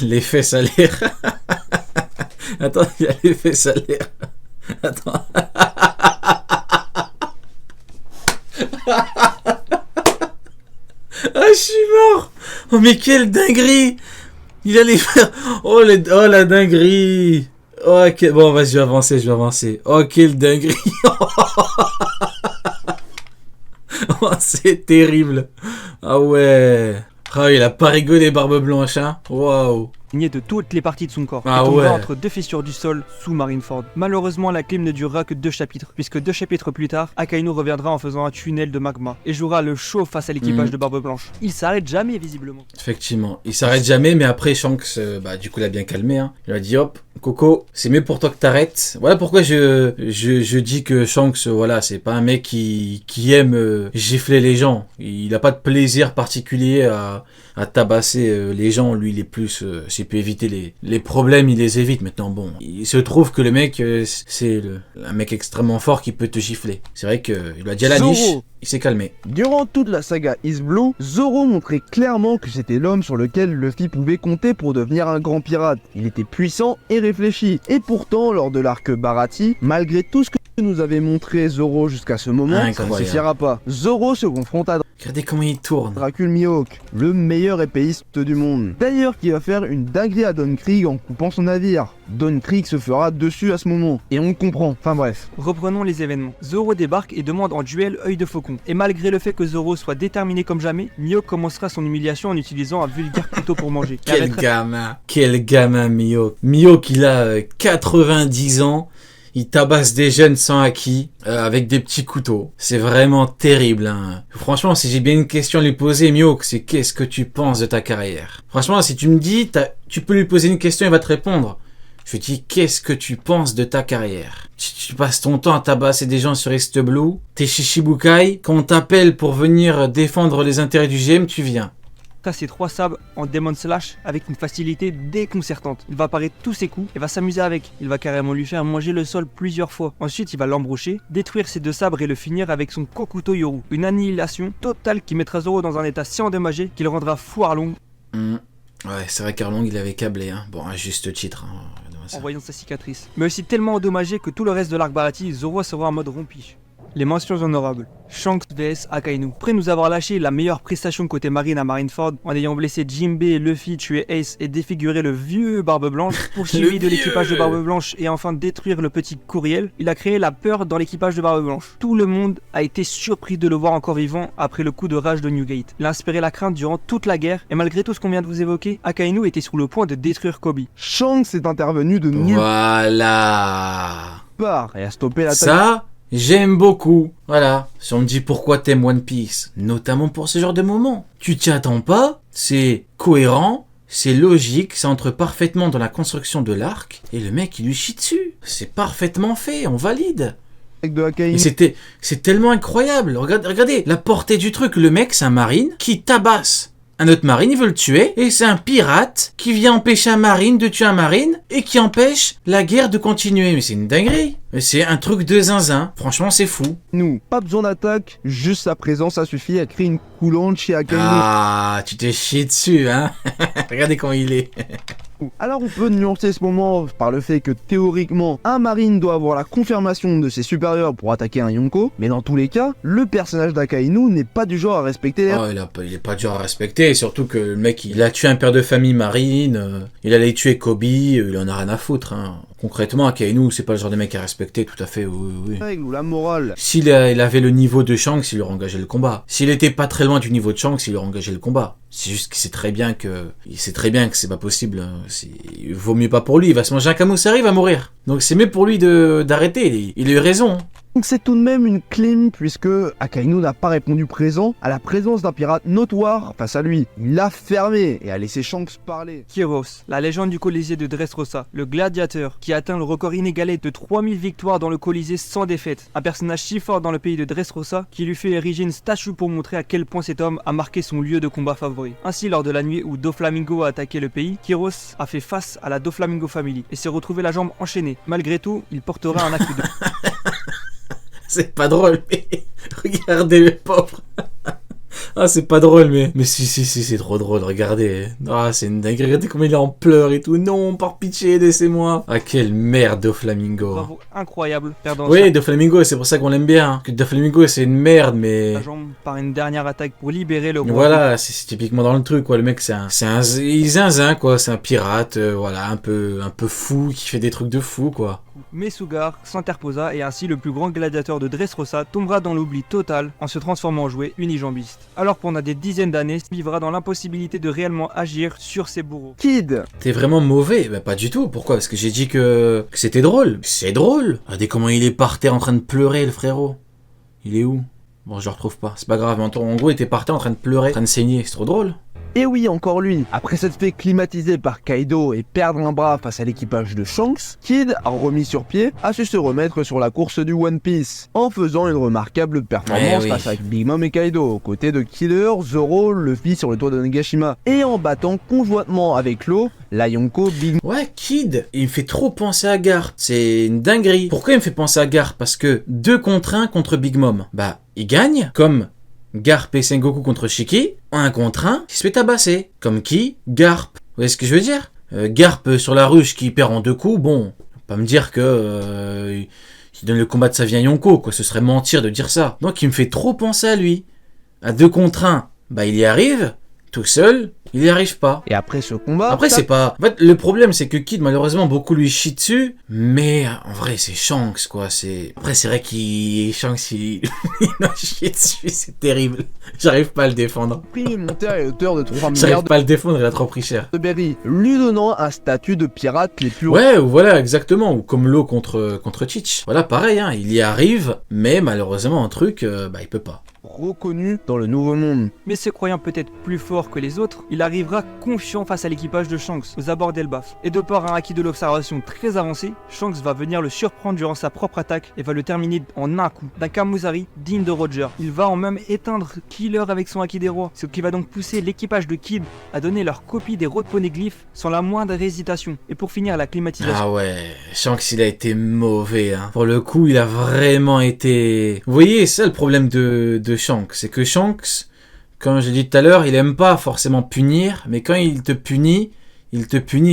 Les fesses à l'air. Attends, il y a les fesses à l'air. Attends. Ah, je suis mort. Oh, mais quelle dinguerie. Il allait faire... Oh, la dinguerie. Oh, bon, vas-y, je vais avancer. Oh, quelle dinguerie. Oh, c'est terrible. Ah ouais. Ah, il a pas rigolé, Barbe Blanche, hein. Waouh. De toutes les parties de son corps, Ah et tombera ouais. entre deux fissures du sol sous Marineford. Malheureusement, la clim ne durera que 2 chapitres, puisque 2 chapitres plus tard, Akainu reviendra en faisant un tunnel de magma et jouera le show face à l'équipage de Barbe Blanche. Il s'arrête jamais visiblement. Effectivement, il s'arrête jamais, mais après Shanks, du coup, il a bien calmé. Hein. Il a dit hop, Coco, c'est mieux pour toi que t'arrêtes. Voilà pourquoi je dis que Shanks, voilà, c'est pas un mec qui aime gifler les gens. Il a pas de plaisir particulier à tabasser les gens. Lui, il est plus, s'il peut éviter les problèmes, il les évite. Maintenant, bon, il se trouve que le mec, c'est un mec extrêmement fort qui peut te gifler. C'est vrai qu'il a dit à la niche, il s'est calmé. Durant toute la saga East Blue, Zoro montrait clairement que c'était l'homme sur lequel Luffy pouvait compter pour devenir un grand pirate. Il était puissant et réfléchi. Et pourtant, lors de l'arc Baratie, malgré tout ce que nous avait montré Zoro jusqu'à ce moment, ça ne suffira pas. Zoro se confronte à Regardez comment il tourne. Dracul Mihawk, le meilleur épéiste du monde. D'ailleurs, qui va faire une dinguerie à Don Krieg en coupant son navire. Don Krieg se fera dessus à ce moment. Et on le comprend. Enfin bref. Reprenons les événements. Zoro débarque et demande en duel œil de faucon. Et malgré le fait que Zoro soit déterminé comme jamais, Mihawk commencera son humiliation en utilisant un vulgaire couteau pour manger. Quel gamin Mihawk. Mihawk, il a 90 ans. Il tabasse des jeunes sans acquis avec des petits couteaux. C'est vraiment terrible. Hein. Franchement, si j'ai bien une question à lui poser, Mihawk, c'est qu'est-ce que tu penses de ta carrière? Franchement, si tu me dis, tu peux lui poser une question, il va te répondre. Je lui dis, qu'est-ce que tu penses de ta carrière? Tu passes ton temps à tabasser des gens sur East Blue. T'es Shichibukai. Quand on t'appelle pour venir défendre les intérêts du GM, tu viens. Ses 3 sabres en Demon Slash avec une facilité déconcertante. Il va parer tous ses coups et va s'amuser avec. Il va carrément lui faire manger le sol plusieurs fois. Ensuite, il va l'embrocher, détruire ses 2 sabres et le finir avec son Kokuto Yoru. Une annihilation totale qui mettra Zoro dans un état si endommagé qu'il le rendra fou Arlong. Ouais, c'est vrai qu'Arlong, il avait câblé. Hein. Bon, à juste titre. Hein. En voyant sa cicatrice. Mais aussi tellement endommagé que tout le reste de l'arc Baratie, Zoro sera en mode rompiche. Les mentions honorables. Shanks vs Akainu. Après nous avoir lâché la meilleure prestation côté marine à Marineford, en ayant blessé Jinbei, Luffy, tué Ace et défiguré le vieux Barbe Blanche, poursuivi de l'équipage de Barbe Blanche et enfin détruire le petit Courriel, il a créé la peur dans l'équipage de Barbe Blanche. Tout le monde a été surpris de le voir encore vivant après le coup de rage de Newgate. Il a inspiré la crainte durant toute la guerre et malgré tout ce qu'on vient de vous évoquer, Akainu était sur le point de détruire Kobe. Shanks est intervenu de nulle part et a stoppé l'attaque. Ça, j'aime beaucoup. Voilà. Si on me dit pourquoi t'aimes One Piece, notamment pour ce genre de moment, tu t'y attends pas, c'est cohérent, c'est logique, ça entre parfaitement dans la construction de l'arc, et le mec il lui chie dessus. C'est parfaitement fait, on valide. De Akainu. Et c'est tellement incroyable. Regardez la portée du truc. Le mec, c'est un marine qui tabasse un autre marine, il veut le tuer, et c'est un pirate qui vient empêcher un marine de tuer un marine, et qui empêche la guerre de continuer. Mais c'est une dinguerie. Mais c'est un truc de zinzin. Franchement, c'est fou. Nous, pas besoin d'attaque, juste sa présence a suffi à créer une coulante chez Akainu. Ah, tu t'es chié dessus, hein. Regardez comment il est. Alors on peut nuancer ce moment par le fait que théoriquement un marine doit avoir la confirmation de ses supérieurs pour attaquer un Yonko, mais dans tous les cas, le personnage d'Akainu n'est pas du genre à respecter les... Oh, il est pas dur à respecter, surtout que le mec il a tué un père de famille marine, il allait tuer Kobe, il en a rien à foutre. Hein. Concrètement, Akainu c'est pas le genre de mec à respecter, tout à fait, oui. Règle ou la morale. S'il avait le niveau de Shanks, il aurait engagé le combat. S'il était pas très loin du niveau de Shanks, il aurait engagé le combat. C'est juste qu'il sait très bien que c'est pas possible. Hein. Il vaut mieux pas pour lui. Il va se manger un Kamusari, il va mourir. Donc c'est mieux pour lui d'arrêter. Il a eu raison. Donc c'est tout de même une clim puisque Akainu n'a pas répondu présent à la présence d'un pirate notoire face à lui. Il l'a fermé et a laissé Shanks parler. Kyros, la légende du Colisée de Dressrosa, le gladiateur qui atteint le record inégalé de 3000 victoires dans le Colisée sans défaite. Un personnage si fort dans le pays de Dressrosa qui lui fait ériger une statue pour montrer à quel point cet homme a marqué son lieu de combat favori. Ainsi, lors de la nuit où Doflamingo a attaqué le pays, Kyros a fait face à la Doflamingo Family et s'est retrouvé la jambe enchaînée. Malgré tout, il portera un acte de... C'est pas drôle, mais regardez le pauvre. Ah, c'est pas drôle, mais si, c'est trop drôle, regardez. Ah, c'est une dinguerie, regardez comme il est en pleurs et tout. Non, par pitié, laissez-moi. Ah, quelle merde, Doflamingo. Bravo, incroyable. Perdant Oui, Doflamingo, c'est pour ça qu'on l'aime bien. Que Doflamingo, c'est une merde, mais... sa jambe par une dernière attaque pour libérer le roi. Voilà, c'est typiquement dans le truc, quoi. Le mec, il est zinzin, quoi. C'est un pirate, voilà, un peu fou, qui fait des trucs de fou, quoi. Mais Sugar s'interposa et ainsi le plus grand gladiateur de Dressrosa tombera dans l'oubli total en se transformant en jouet unijambiste. Alors pendant des dizaines d'années, il vivra dans l'impossibilité de réellement agir sur ses bourreaux. Kid. T'es vraiment mauvais? Bah pas du tout, pourquoi? Parce que j'ai dit que c'était drôle. C'est drôle. Regardez comment il est par terre en train de pleurer, le frérot. Il est où? Bon, je le retrouve pas, c'est pas grave, mais en gros il était par terre en train de pleurer, en train de saigner, c'est trop drôle. Et oui, encore lui. Après s'être fait climatiser par Kaido et perdre un bras face à l'équipage de Shanks, Kid, remis sur pied, a su se remettre sur la course du One Piece, en faisant une remarquable performance face à Big Mom et Kaido, aux côtés de Killer, Zoro, Luffy sur le toit de Nagashima, et en battant conjointement avec Law, la Yonko, Big Mom. Ouais, Kid, il me fait trop penser à Garp, c'est une dinguerie. Pourquoi il me fait penser à Garp? Parce que 2 contre 1 contre Big Mom, bah, il gagne, comme... Garp et Sengoku contre Shiki, 1 contre 1, il se fait tabasser. Comme qui? Garp. Vous voyez ce que je veux dire? Garp sur la ruche qui perd en 2 coups, bon, pas me dire que il donne le combat de sa vie à Yonko, quoi, ce serait mentir de dire ça. Donc il me fait trop penser à lui. À 2 contre 1, bah il y arrive, tout seul, il y arrive pas. Et après ce combat... Après c'est pas... En fait le problème c'est que Kid malheureusement beaucoup lui chie dessus, mais en vrai c'est Shanks quoi, c'est... Après c'est vrai Shanks il a chié dessus, c'est terrible. J'arrive pas à le défendre. Prix monté à hauteur de 3 milliards J'arrive pas à le défendre, il a trop pris cher. de berry, lui donnant un statut de pirate les plus... Ouais, voilà, exactement, ou comme l'eau contre Teach. Voilà, pareil, hein, il y arrive, mais malheureusement un truc, bah il peut pas. reconnu dans le Nouveau Monde. Mais se croyant peut-être plus fort que les autres, il arrivera confiant face à l'équipage de Shanks aux abords d'Elbaf. Et de par un acquis de l'observation très avancé, Shanks va venir le surprendre durant sa propre attaque et va le terminer en un coup, d'un Kamuzari digne de Roger. Il va en même éteindre Killer avec son acquis des rois, ce qui va donc pousser l'équipage de Kid à donner leur copie des rots de poneglyphes sans la moindre hésitation. Et pour finir, la climatisation. Ah ouais, Shanks il a été mauvais, hein. Pour le coup, il a vraiment été... Vous voyez, c'est ça le problème de Shanks, c'est que Shanks, comme je l'ai dit tout à l'heure, il aime pas forcément punir, mais quand il te punit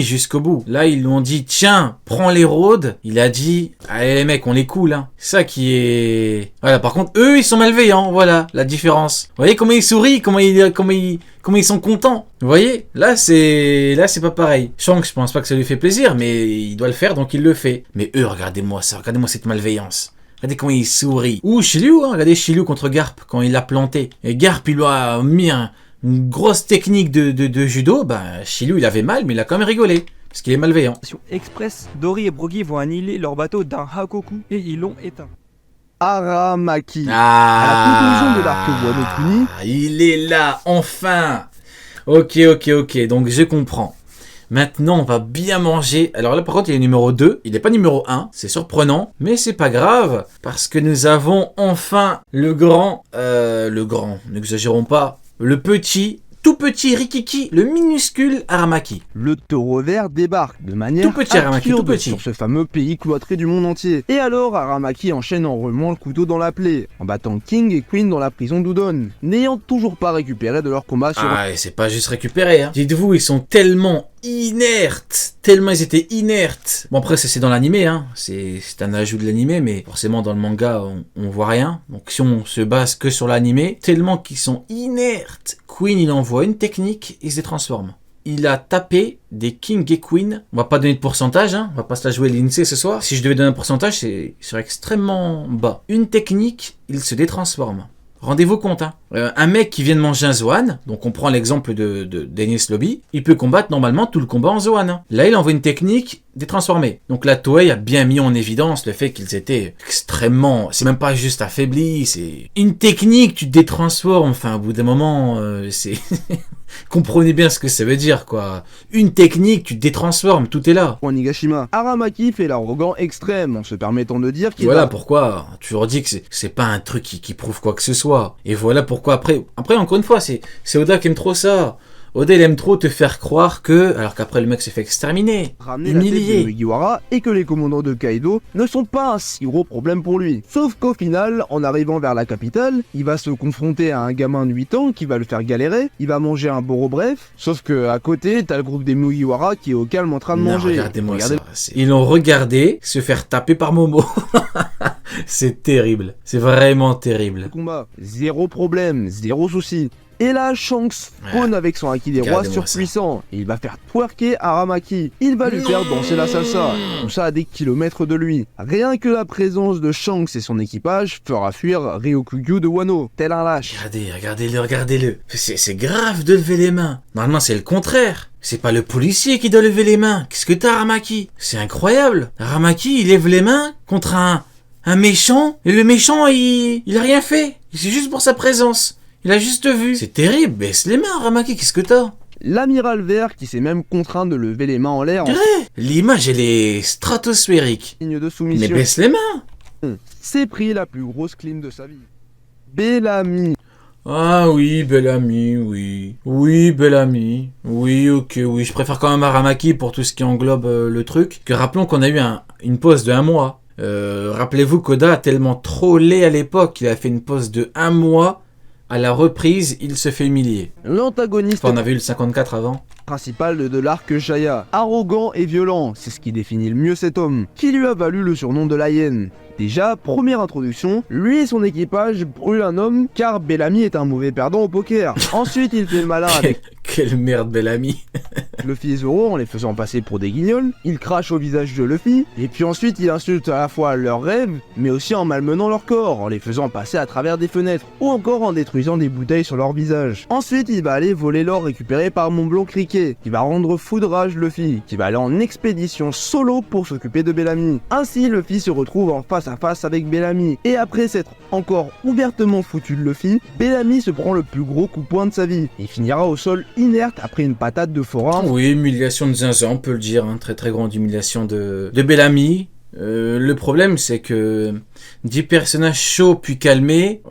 jusqu'au bout. Là, ils lui ont dit, tiens, prends les rôdes. Il a dit, allez les mecs, on les coule, hein. C'est ça qui est... Voilà, par contre, eux, ils sont malveillants, voilà, la différence. Vous voyez comment ils sourient, comment ils sont contents. Vous voyez, là, c'est pas pareil. Shanks, je pense pas que ça lui fait plaisir, mais il doit le faire, donc il le fait. Mais eux, regardez-moi ça, regardez-moi cette malveillance. Regardez comment il sourit. Ou Shiryu, hein, regardez Shiryu contre Garp, quand il l'a planté. Et Garp, il lui a mis une grosse technique de judo, bah Shiryu il avait mal, mais il a quand même rigolé, parce qu'il est malveillant. Express, Dory et Brogy vont annihiler leur bateau d'un Hakoku et ils l'ont éteint. Aramaki. Ah, À la conclusion de l'arc Wano Kuni, il est là, enfin. Ok, donc je comprends. Maintenant, on va bien manger. Alors là, par contre, il est numéro 2. Il n'est pas numéro 1. C'est surprenant. Mais c'est pas grave. Parce que nous avons enfin le grand, n'exagérons pas, le petit, tout petit Rikiki, le minuscule Aramaki. le taureau vert débarque de manière Tout petit, Aramaki, absurde tout petit. sur ce fameux pays cloîtré du monde entier. Et alors Aramaki enchaîne en remuant le couteau dans la plaie, en battant King et Queen dans la prison d'Udon, n'ayant toujours pas récupéré de leur combat sur... Ah, et c'est pas juste récupéré, hein. Dites-vous, ils sont tellement inertes. Tellement ils étaient inertes. Bon, après, ça c'est dans l'animé, hein. C'est un ajout de l'animé, mais forcément dans le manga, on voit rien. Donc si on se base que sur l'animé, tellement qu'ils sont inertes. Queen, il envoie une technique, il se transforme. Il a tapé des King et Queen. On va pas donner de pourcentage, hein. On va pas se la jouer l'INSEE ce soir. Si je devais donner un pourcentage, c'est extrêmement bas. Une technique, il se détransforme. Rendez-vous compte, hein. Un mec qui vient de manger un Zoan, donc on prend l'exemple de Dennis Lobby, il peut combattre normalement tout le combat en Zoan, hein. Là, il envoie une technique détransformée. Donc la Toei a bien mis en évidence le fait qu'ils étaient extrêmement... C'est même pas juste affaibli, c'est... Une technique, tu te détransformes, enfin, au bout d'un moment, c'est... Comprenez bien ce que ça veut dire, quoi. Une technique, tu te détransformes, tout est là. Nigashima. Aramaki fait l'arrogant extrême en se permettant de dire qu'il Voilà va... pourquoi tu leur dis que c'est pas un truc qui prouve quoi que ce soit. Et voilà pourquoi après encore une fois, c'est Oda qui aime trop ça. Oda il aime trop te faire croire que, alors qu'après le mec s'est fait exterminer, ramener la tête de humilié. Mugiwara et que les commandants de Kaido ne sont pas un si gros problème pour lui. Sauf qu'au final, en arrivant vers la capitale, il va se confronter à un gamin de 8 ans qui va le faire galérer, il va manger un Boro bref, sauf que à côté, t'as le groupe des Mugiwara qui est au calme en train de Non, manger. regardez-moi ça. Ils l'ont regardé se faire taper par Momo. C'est terrible. C'est vraiment terrible. le combat. Zéro problème, zéro souci. Et là, Shanks spawn avec son Haki des rois Regardez-moi surpuissant. Et il va faire twerker Aramaki. Il va lui faire danser la salsa. Tout ça à des kilomètres de lui. Rien que la présence de Shanks et son équipage fera fuir Ryokugyu de Wano, tel un lâche. Regardez-le. C'est grave de lever les mains. Normalement, c'est le contraire. C'est pas le policier qui doit lever les mains. Qu'est-ce que t'as, Aramaki? C'est incroyable. Aramaki, il lève les mains contre un méchant. Et le méchant, il a rien fait. C'est juste pour sa présence. Il a juste vu. C'est terrible. Baisse les mains, Aramaki. Qu'est-ce que t'as? L'amiral vert qui s'est même contraint de lever les mains en l'air en L'image, elle est stratosphérique. signe de Mais soumission. baisse les mains. C'est pris la plus grosse clim de sa vie. Bellamy. Ah oui, Bellamy, oui. Oui, Bellamy. Oui, ok, oui. Je préfère quand même Aramaki pour tout ce qui englobe le truc. Que rappelons qu'on a eu une pause de 1 mois. Rappelez-vous qu'Oda a tellement trollé à l'époque qu'il a fait une pause de 1 mois. À la reprise, il se fait humilier. L'antagoniste Enfin, on avait eu le 54 avant. principal de l'arc Jaya. Arrogant et violent, c'est ce qui définit le mieux cet homme, qui lui a valu le surnom de la hyène. Déjà, première introduction, lui et son équipage brûlent un homme car Bellamy est un mauvais perdant au poker. Ensuite, il fait le malin avec Quelle merde, Bellamy. Luffy et Zoro en les faisant passer pour des guignols, il crache au visage de Luffy, et puis ensuite il insulte à la fois leurs rêves, mais aussi en malmenant leur corps, en les faisant passer à travers des fenêtres, ou encore en détruisant des bouteilles sur leur visage. Ensuite il va aller voler l'or récupéré par Montblond Criquet, qui va rendre fou de rage Luffy, qui va aller en expédition solo pour s'occuper de Bellamy. Ainsi Luffy se retrouve en face à face avec Bellamy, et après s'être encore ouvertement foutu de Luffy, Bellamy se prend le plus gros coup de poing de sa vie, et finira au sol inerte après une patate de forain. Oui, humiliation de zinzin, on peut le dire. Hein. Très très grande humiliation de Bellamy. Le problème, c'est que 10 personnages chauds puis calmés.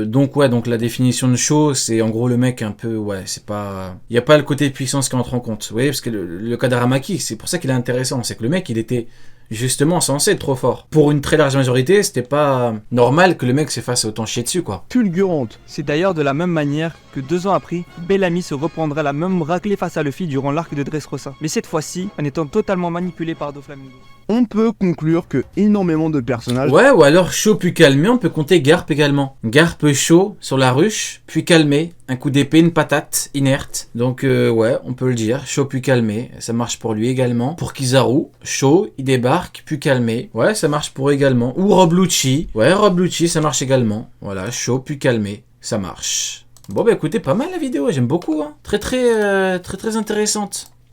Donc la définition de chaud, c'est en gros le mec un peu, c'est pas, il y a pas le côté puissance qui entre en compte. Vous voyez, parce que le cas d'Aramaki, c'est pour ça qu'il est intéressant, c'est que le mec, il était justement censé être trop fort. Pour une très large majorité, c'était pas normal que le mec se fasse autant chier dessus, quoi. Fulgurante. C'est d'ailleurs de la même manière que 2 ans après, Bellamy se reprendra la même raclée face à Luffy durant l'arc de Dressrosa, mais cette fois-ci en étant totalement manipulé par Doflamingo. On peut conclure que énormément de personnages Ouais, ou alors chaud puis calmé, on peut compter Garp également. Garp chaud sur la ruche, puis calmé. Un coup d'épée, une patate, inerte. Donc on peut le dire, chaud puis calmé. Ça marche pour lui également. Pour Kizaru, chaud, il débarque, puis calmé. Ouais, ça marche pour eux également. Ou Rob Lucci. Ouais, Rob Lucci, ça marche également. Voilà, chaud puis calmé. Ça marche. Bon bah écoutez, pas mal la vidéo, j'aime beaucoup. Hein. Très intéressante.